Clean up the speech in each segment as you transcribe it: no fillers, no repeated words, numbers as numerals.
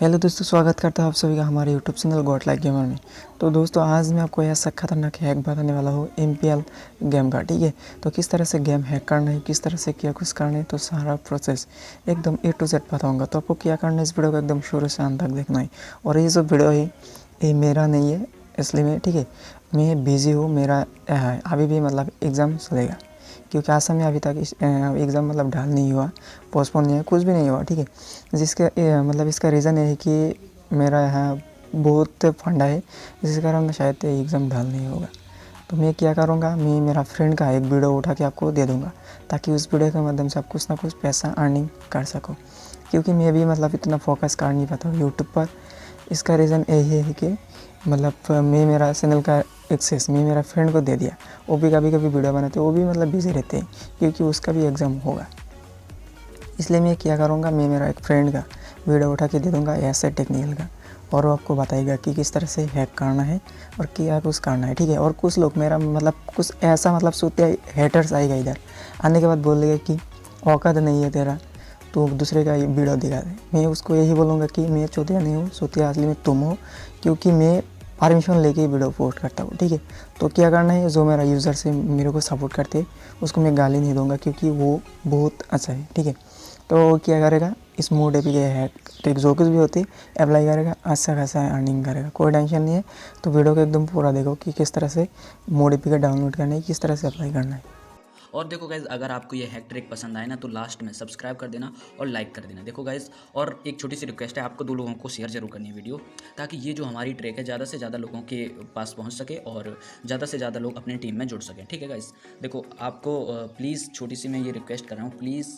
Hello दोस्तों, स्वागत करता हूँ आप सभी का हमारे YouTube channel God like gamer में। तो दोस्तों आज मैं आपको ऐसा खतरनाक हैक बताने वाला हूँ MPL गेम का। ठीक है, तो किस तरह से गेम हैक करना है, किस तरह से क्या कुछ करना है, तो सारा प्रोसेस एकदम A to Z बताऊँगा। तो आपको क्या करना है, इस वीडियो को एकदम शुरू से अंत तक देखना है। और ये जो वीडियो है ये मेरा नहीं है, इसलिए मैं ठीक है मैं बिज़ी हूँ। मेरा अभी भी मतलब एग्ज़ाम चलेगा, क्योंकि आसाम में अभी तक एग्ज़ाम मतलब ढाल नहीं हुआ, पोस्टपोन नहीं है, कुछ भी नहीं हुआ। ठीक है, जिसका मतलब इसका रीज़न ये है कि मेरा यहाँ बहुत फंडा है, जिस कारण शायद एग्ज़ाम ढाल नहीं होगा। तो मैं क्या करूँगा, मैं मेरा फ्रेंड का एक वीडियो उठा के आपको दे दूँगा, ताकि उस वीडियो के माध्यम से आप कुछ ना कुछ पैसा अर्निंग कर सको। क्योंकि मैं भी मतलब इतना फोकस कर नहीं पाता हूँ यूट्यूब पर। इसका रीज़न यही है कि मतलब मैं मेरा चैनल का एक्सेस मैं मेरा फ्रेंड को दे दिया। वो भी कभी कभी वीडियो बनाते हैं, वो भी मतलब बिज़ी रहते हैं, क्योंकि उसका भी एग्ज़ाम होगा। इसलिए मैं क्या करूँगा, मैं मेरा एक फ्रेंड का वीडियो उठा के दे दूँगा ऐसे टेक्निकल का, और वो आपको बताएगा कि किस तरह से हैक करना है और क्या कुछ करना है। ठीक है, और कुछ लोग मेरा मतलब कुछ ऐसा मतलब सोचते हेटर्स आएगा, इधर आने के बाद बोलेगा कि औकात नहीं है तेरा, तो दूसरे का वीडियो दिखा दे। मैं उसको यही बोलूँगा कि मैं चौथिया नहीं हूँ, चौथिया असली में तुम हो, क्योंकि मैं परमिशन लेके ही वीडियो पोस्ट करता हूँ। ठीक है, तो क्या करना है, जो मेरा यूज़र से मेरे को सपोर्ट करते हैं उसको मैं गाली नहीं दूँगा, क्योंकि वो बहुत अच्छा है। ठीक है, तो क्या करेगा, इस मोड पे ये हैक ट्रिक जो कुछ भी होती है अप्लाई करेगा, अच्छा खासा अर्निंग करेगा, कोई टेंशन नहीं है। तो वीडियो को एकदम पूरा देखो कि किस तरह से मोड पे डाउनलोड करना है, किस तरह से अप्लाई करना है। और देखो गाइज़, अगर आपको ये हैक ट्रिक पसंद आए ना तो लास्ट में सब्सक्राइब कर देना और लाइक कर देना। देखो गाइज़, और एक छोटी सी रिक्वेस्ट है, आपको 2 लोगों को शेयर जरूर करनी है वीडियो, ताकि ये जो हमारी ट्रिक है ज़्यादा से ज़्यादा लोगों के पास पहुंच सके और ज़्यादा से ज़्यादा लोग अपनी टीम में जुड़ सकें। ठीक है गाइज़, देखो आपको प्लीज़ छोटी सी मैं ये रिक्वेस्ट कर रहा हूँ, प्लीज़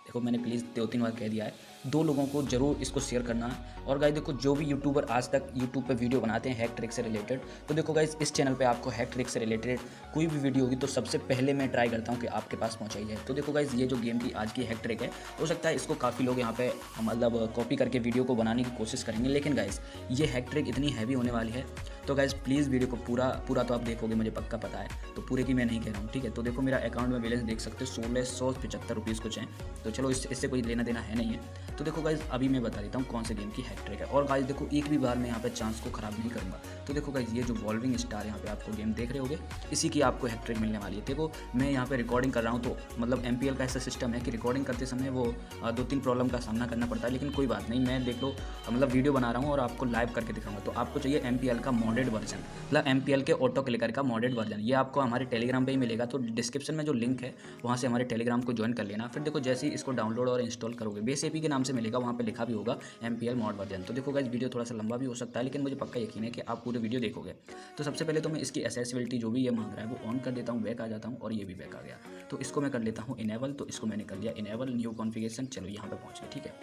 देखो मैंने प्लीज़ 2-3 बार कह दिया है, 2 लोगों को ज़रूर इसको शेयर करना है। और गाइस देखो, जो भी यूट्यूबर आज तक यूट्यूब पे वीडियो बनाते हैं हैक ट्रिक से रिलेटेड, तो देखो गाइस इस चैनल पे आपको हैक ट्रिक से रिलेटेड कोई भी वीडियो होगी तो सबसे पहले मैं ट्राई करता हूँ कि आपके पास पहुँचाई जाए। तो देखो गाइस, ये जो गेम की आज की हैक ट्रिक है, हो सकता है इसको काफ़ी लोग यहाँ पे मतलब कॉपी करके वीडियो को बनाने की कोशिश करेंगे, लेकिन गाइस ये हैक ट्रिक इतनी हैवी होने वाली है। तो गाइस प्लीज़ वीडियो को पूरा तो आप देखोगे, मुझे पक्का पता है, तो पूरे की मैं नहीं कह रहा हूँ। ठीक है, तो देखो मेरा अकाउंट में बैलेंस देख सकते हो 1675 रुपीज़ कुछ हैं। तो चलो इससे कोई लेना देना है नहीं है। तो देखो गाइज, अभी मैं बता देता हूँ कौन से गेम की हैक ट्रिक है। और गाइज देखो, एक भी बार मैं यहाँ पे चांस को ख़राब नहीं करूँगा। तो देखो गाइज, ये जो वॉल्विंग स्टार यहाँ पे आपको गेम देख रहे होगे, इसी की आपको हैक ट्रिक मिलने वाली है। देखो मैं यहाँ पे रिकॉर्डिंग कर रहा हूँ, तो मतलब MPL का ऐसा सिस्टम है कि रिकॉर्डिंग करते समय वो 2-3 प्रॉब्लम का सामना करना पड़ता है, लेकिन कोई बात नहीं, मैं देख लो मतलब वीडियो बना रहा हूँ और आपको लाइव करके दिखाऊंगा। तो आपको चाहिए MPL का मॉडेड वर्जन, मतलब MPL के ऑटो क्लिकर का मॉडेड वर्जन। ये आपको हमारे टेलीग्राम पर ही मिलेगा, तो डिस्क्रिप्शन में जो लिंक है वहाँ से हमारे टेलीग्राम को ज्वाइन कर लेना। फिर देखो जैसे ही इसको डाउनलोड और इंस्टॉल करोगे, बेस एपी के नाम से मिलेगा, वहाँ पे लिखा भी होगा MPL मॉड वर्जन। तो देखो गाइस, वीडियो थोड़ा सा लंबा भी हो सकता है, लेकिन मुझे पक्का यकीन है कि आप पूरे वीडियो देखोगे। तो सबसे पहले तो मैं इसकी एक्सेसिबिलिटी जो भी ये मांग रहा है वो ऑन कर देता हूँ, बैक आ जाता हूँ, और ये भी बैक आ गया। तो इसको मैं कर लेता हूँ इनेबल। तो इसको मैंने कर लिया इनेबल, न्यू कॉन्फ़िगरेशन। चलो यहाँ पे पहुँच गए। ठीक है,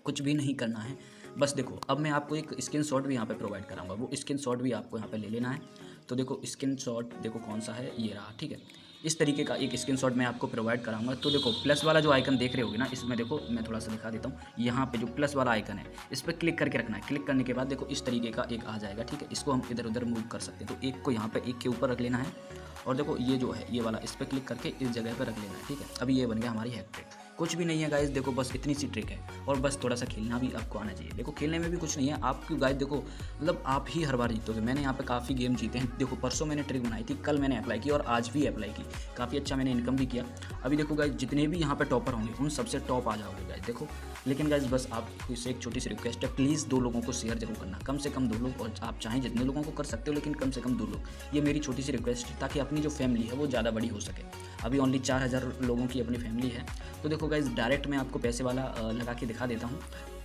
कुछ भी नहीं करना है, बस देखो अब मैं आपको एक स्क्रीनशॉट भी यहाँ पे प्रोवाइड कराऊंगा, वो स्क्रीनशॉट भी आपको यहाँ पे ले लेना है। तो देखो स्क्रीनशॉट देखो कौन सा है, ये रहा। ठीक है, इस तरीके का एक स्क्रीनशॉट मैं आपको प्रोवाइड कराऊंगा। तो देखो प्लस वाला जो आइकन देख रहे होगे ना, इसमें देखो मैं थोड़ा सा दिखा देता हूँ। यहाँ पे जो प्लस वाला आइकन है, इस पर क्लिक करके रखना है। क्लिक करने के बाद देखो इस तरीके का एक आ जाएगा। ठीक है, इसको हम इधर उधर मूव कर सकते हैं। तो एक को यहाँ पे एक के ऊपर रख लेना है, और देखो ये जो है ये वाला, इस पर क्लिक करके इस जगह पर रख लेना है। ठीक है, अभी ये बन गया हमारी हैक ट्रिक। कुछ भी नहीं है गाइस, देखो बस इतनी सी ट्रिक है, और बस थोड़ा सा खेलना भी आपको आना चाहिए। देखो खेलने में भी कुछ नहीं है आपकी गाइस, देखो मतलब आप ही हर बार जीतोगे। मैंने यहाँ पे काफ़ी गेम जीते हैं। देखो परसों मैंने ट्रिक बनाई थी, कल मैंने अप्लाई की और आज भी अप्लाई की, काफ़ी अच्छा मैंने इनकम भी किया। अभी देखो गाइस, जितने भी यहाँ पे टॉपर होंगे उन सबसे टॉप आ जाओगे गाइस। देखो लेकिन गाइस बस आपको इससे एक छोटी सी रिक्वेस्ट है, प्लीज़ 2 लोगों को शेयर जरूर करना, कम से कम 2 लोग, और आप चाहें जितने लोगों को कर सकते हो, लेकिन कम से कम 2 लोग। ये मेरी छोटी सी रिक्वेस्ट है, ताकि अपनी जो फैमिली है वो ज़्यादा बड़ी हो सके। अभी ओनली 4000 लोगों की अपनी फैमिली है। तो देखो गाइस, डायरेक्ट मैं आपको पैसे वाला लगा के दिखा देता हूँ,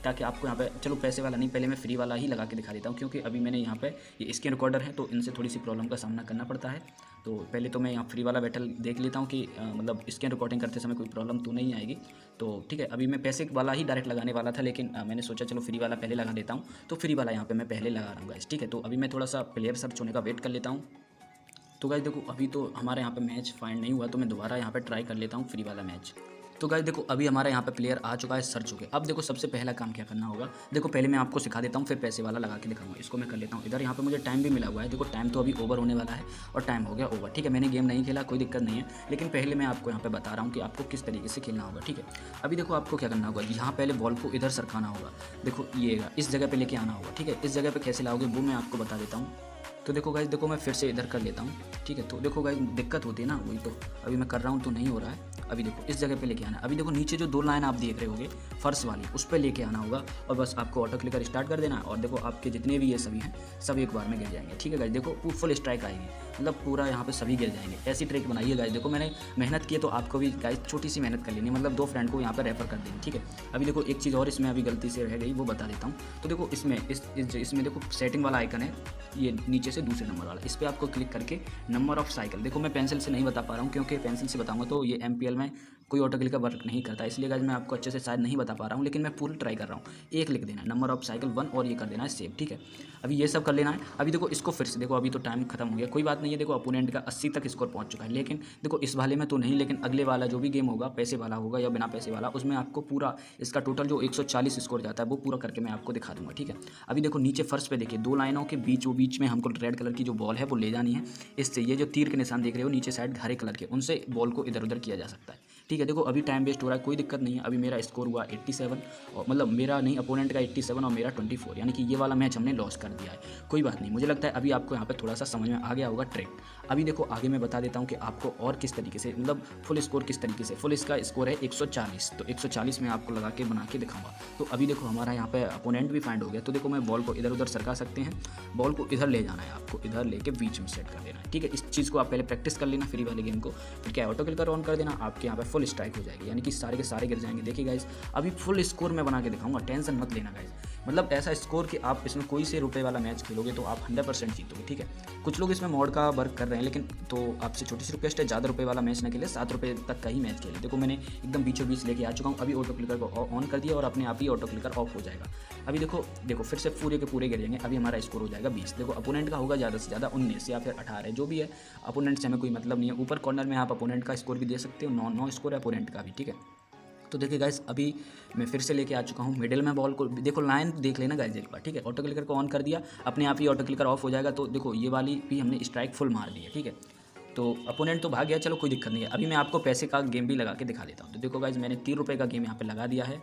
ताकि आपको यहाँ पे, चलो पैसे वाला नहीं, पहले मैं फ्री वाला ही लगा के दिखा देता हूँ, क्योंकि अभी मैंने यहाँ पे ये स्क्रीन रिकॉर्डर है तो इनसे थोड़ी सी प्रॉब्लम का सामना करना पड़ता है। तो पहले तो मैं यहाँ फ्री वाला बैटल देख लेता हूँ कि मतलब स्क्रीन रिकॉर्डिंग करते समय कोई प्रॉब्लम तो नहीं आएगी। तो ठीक है, अभी मैं पैसे वाला ही डायरेक्ट लगाने वाला था, लेकिन मैंने सोचा चलो फ्री वाला पहले लगा देता हूँ। तो फ्री वाला यहाँ पर मैं पहले लगा रहा हूँ गाइस। ठीक है, तो अभी मैं थोड़ा सा प्लेयर सर्च होने का वेट कर लेता हूँ। तो गाइस देखो, अभी तो हमारे यहाँ पे मैच फाइंड नहीं हुआ, तो मैं दोबारा यहाँ पे ट्राई कर लेता हूँ फ्री वाला मैच। तो गाइस देखो अभी हमारा यहाँ पे प्लेयर आ चुका है सर चुके। अब देखो सबसे पहला काम क्या करना होगा, देखो पहले मैं आपको सिखा देता हूँ, फिर पैसे वाला लगा के दिखाऊंगा। इसको मैं कर लेता हूँ इधर। यहाँ पे मुझे टाइम भी मिला हुआ है, देखो टाइम तो अभी ओवर होने वाला है और टाइम हो गया ओवर, ठीक है। मैंने गेम नहीं खेला, कोई दिक्कत नहीं है, लेकिन पहले मैं आपको यहाँ पे बता रहा हूँ कि आपको किस तरीके से खेलना होगा, ठीक है। अभी देखो आपको क्या करना होगा, यहाँ पहले बॉल को इधर सरकाना होगा, देखो ये इस जगह पे लेके आना होगा, ठीक है। इस जगह पे कैसे लाओगे वो मैं आपको बता देता हूँ। तो देखो गाइस, देखो मैं फिर से इधर कर लेता हूँ, ठीक है। तो देखो गाइस दिक्कत होती है ना, वही तो अभी मैं कर रहा हूँ तो नहीं हो रहा है। अभी देखो इस जगह पे लेके आना है। अभी देखो नीचे जो 2 लाइन आप देख रहे होगे फर्श वाली, उस पर लेके आना होगा और बस आपको ऑटो क्लिकर स्टार्ट कर देना है। और देखो आपके जितने भी ये सभी हैं सब एक बार में गिर जाएंगे, ठीक है गाइस। देखो फुल स्ट्राइक आएगी, मतलब पूरा यहाँ पे सभी गिर जाएंगे। ऐसी ट्रिक बनाइए गाइस। देखो मैंने मेहनत की है तो आपको भी गाइस छोटी सी मेहनत कर लेनी, मतलब 2 फ्रेंड को यहाँ पर रेफर कर देनी, ठीक है। अभी देखो एक चीज़ और इसमें अभी गलती से रह गई, वो बता देता हूँ। तो देखो इसमें इसमें देखो सेटिंग वाला आइकन है, ये नीचे से दूसरे नंबर वाला, इस पर आपको क्लिक करके नंबर ऑफ साइकिल, देखो मैं पेंसिल से नहीं बता पा रहा हूँ क्योंकि पेंसिल से बताऊंगा तो ये MPL में कोई ऑटो क्लिकर वर्क नहीं करता, इसलिए गाइस मैं आपको अच्छे से शायद नहीं बता पा रहा हूँ, लेकिन मैं पूरी ट्राई कर रहा हूँ। एक लिख देना है नंबर ऑफ साइकिल 1 और ये कर देना है सेव, ठीक है। अभी ये सब कर लेना है। अभी देखो इसको फिर से देखो, अभी तो टाइम खत्म हो गया, कोई बात नहीं है। देखो अपोनेंट का 80 तक स्कोर पहुंच चुका है, लेकिन देखो इस वाले में तो नहीं, लेकिन अगले वाला जो भी गेम होगा, पैसे वाला होगा या बिना पैसे वाला, उसमें आपको पूरा इसका टोटल जो 140 स्कोर जाता है वो पूरा करके मैं आपको दिखा दूंगा, ठीक है। अभी देखो नीचे फर्श पे देखिए 2 लाइनों के बीच में हमको रेड कलर की जो बॉल है वो ले जानी है। इससे ये जो तीर के निशान देख रहे हो नीचे साइड हरे कलर के, उनसे बॉल को इधर उधर किया जा सकता है, ठीक है। देखो अभी टाइम वेस्ट हो रहा है, कोई दिक्कत नहीं है। अभी मेरा स्कोर हुआ 87, और मतलब मेरा नहीं, अपोनेंट का 87 और मेरा 24, यानी कि ये वाला मैच हमने लॉस कर दिया है। कोई बात नहीं, मुझे लगता है अभी आपको यहाँ पे थोड़ा सा समझ में आ गया होगा ट्रिक। अभी देखो आगे मैं बता देता हूँ कि आपको और किस तरीके से, मतलब फुल स्कोर किस तरीके से। फुल इसका स्कोर है 140, तो 140 में आपको लगा के बना के दिखाऊंगा। तो अभी देखो हमारा यहाँ पे अपोनेंट भी फाइंड हो गया, तो देखो मैं बॉल को इधर उधर सरका सकते हैं, बॉल को इधर ले जाना है, आपको इधर लेके बीच में सेट कर देना है, ठीक है। इस चीज़ को आप पहले प्रैक्टिस कर लेना फ्री वाले गेम को, फिर क्या ऑटो क्लिकर ऑन कर देना, आपके यहाँ पे फुल स्ट्राइक हो जाएगी, यानी कि सारे के सारे गिर जाएंगे। देखिए गाइस अभी फुल स्कोर मैं बना के दिखाऊंगा, टेंशन मत लेना गाइस। मतलब ऐसा स्कोर कि आप इसमें कोई से रुपए वाला मैच खेलोगे तो आप 100% जीतोगे, ठीक है। कुछ लोग इसमें मॉड का वर्क कर रहे हैं, लेकिन तो आपसे छोटी सी रिक्वेस्ट है, ज़्यादा रुपए वाला मैच ना खेले, 7 रुपये तक का ही मैच खेले। देखो मैंने एकदम बीचों बीच लेके आ चुका हूँ। अभी ऑटो क्लिकर को ऑन कर दिया और अपने आप ही ऑटो क्लिकर ऑफ हो जाएगा। अभी देखो फिर से पूरे के पूरे गिर जाएंगे। अभी हमारा स्कोर हो जाएगा 20। देखो अपोनेंट का होगा ज़्यादा से ज़्यादा 19 या फिर 18, जो भी है। अपोनेंट से हमें कोई मतलब नहीं है। ऊपर कॉर्नर में आप अपोनेंट का स्कोर भी दे सकते हो, 9 स्कोर है अपोनेंट का भी, ठीक है। तो देखिए गाइस अभी मैं फिर से लेके आ चुका हूँ मिडिल में बॉल को, देखो लाइन देख लेना गाइस एक बार, ठीक है। ऑटो क्लिकर को ऑन कर दिया, अपने आप ही ऑटो क्लिकर ऑफ हो जाएगा। तो देखो ये वाली भी हमने स्ट्राइक फुल मार दी है, ठीक है। तो अपोनेंट तो भाग गया, चलो कोई दिक्कत नहीं है। अभी मैं आपको पैसे का गेम भी लगा के दिखा देता हूँ। तो देखो गाइस मैंने 3 रुपये का गेम यहाँ पे लगा दिया है।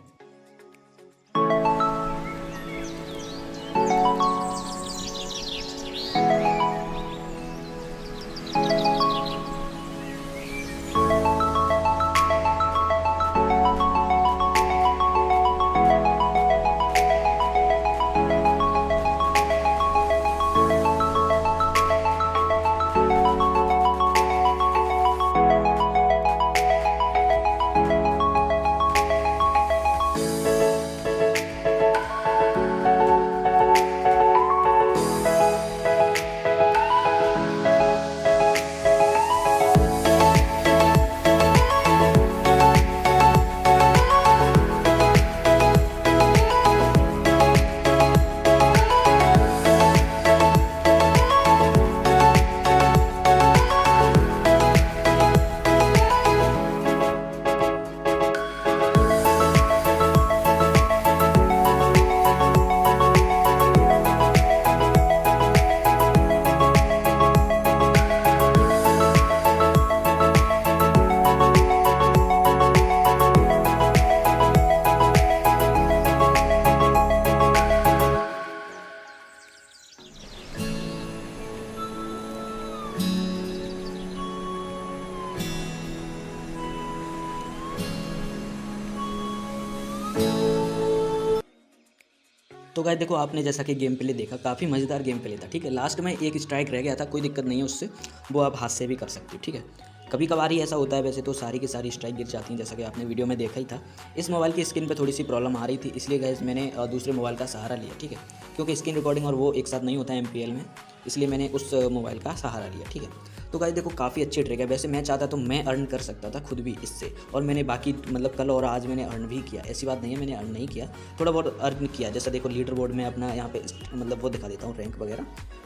तो गाइस देखो आपने जैसा कि गेम प्ले देखा, काफ़ी मज़ेदार गेम प्ले था, ठीक है। लास्ट में एक स्ट्राइक रह गया था, कोई दिक्कत नहीं है उससे, वो आप हाथ से भी कर सकते हो, ठीक है। कभी कभार ही ऐसा होता है, वैसे तो सारी की सारी स्ट्राइक गिर जाती हैं, जैसा कि आपने वीडियो में देखा ही था। इस मोबाइल की स्क्रीन पे थोड़ी सी प्रॉब्लम आ रही थी, इसलिए गाइस मैंने दूसरे मोबाइल का सहारा लिया, ठीक है। क्योंकि स्क्रीन रिकॉर्डिंग और वो एक साथ नहीं होता है MPL में, इसलिए मैंने उस मोबाइल का सहारा लिया, ठीक है। तो गाइस देखो काफ़ी अच्छी ट्रिक है। वैसे मैं चाहता तो मैं अर्न कर सकता था खुद भी इससे, और मैंने बाकी मतलब कल और आज मैंने अर्न भी किया, ऐसी बात नहीं है मैंने अर्न नहीं किया, थोड़ा बहुत अर्न किया। जैसा देखो लीडर बोर्ड में अपना यहाँ पे मतलब वो दिखा देता हूँ रैंक वगैरह,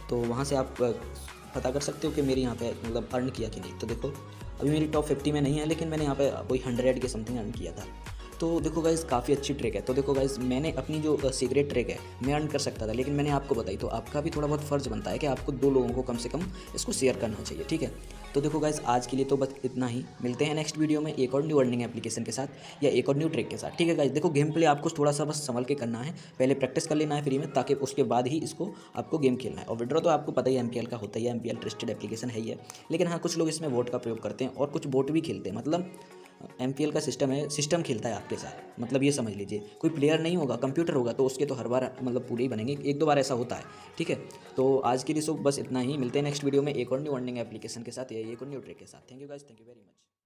तो वहाँ से आप पता कर सकते हो कि मेरे यहाँ पे मतलब अर्न किया कि नहीं। तो देखो अभी मेरी टॉप 50 में नहीं है, लेकिन मैंने यहाँ पे कोई 100 के समथिंग अर्न किया था। तो देखो गाइज़ काफ़ी अच्छी ट्रिक है। तो देखो गाइज़ मैंने अपनी जो सीक्रेट ट्रिक है मैं अर्न कर सकता था, लेकिन मैंने आपको बताई। तो आपका भी थोड़ा बहुत फ़र्ज़ बनता है कि आपको 2 लोगों को कम से कम इसको शेयर करना चाहिए, ठीक है। तो देखो गाइज़ आज के लिए तो बस इतना ही। मिलते हैं नेक्स्ट वीडियो में एक और न्यू अर्निंग एप्लीकेशन के साथ या एक और न्यू ट्रिक के साथ, ठीक है गाइज़। देखो गेम प्ले आपको थोड़ा सा बस संभल के करना है, पहले प्रैक्टिस कर लेना है फ्री में, ताकि उसके बाद ही इसको आपको गेम खेलना है। और विड्रॉ तो आपको पता ही है MPL का होता ही है, MPL ट्रस्टेड एप्लीकेशन है ही है। लेकिन हाँ, कुछ लोग इसमें वोट का प्रयोग करते हैं और कुछ बोट भी खेलते हैं। मतलब MPL का सिस्टम है, सिस्टम खेलता है आपके साथ। मतलब ये समझ लीजिए, कोई प्लेयर नहीं होगा, कंप्यूटर होगा, तो उसके तो हर बार मतलब पूरे ही बनेंगे, एक दो बार ऐसा होता है, ठीक है। तो आज के लिए बस इतना ही। मिलते हैं नेक्स्ट वीडियो में एक और न्यू अर्निंग एप्लीकेशन के साथ या एक और न्यू ट्रिक के साथ। Thank you guys, thank you very much.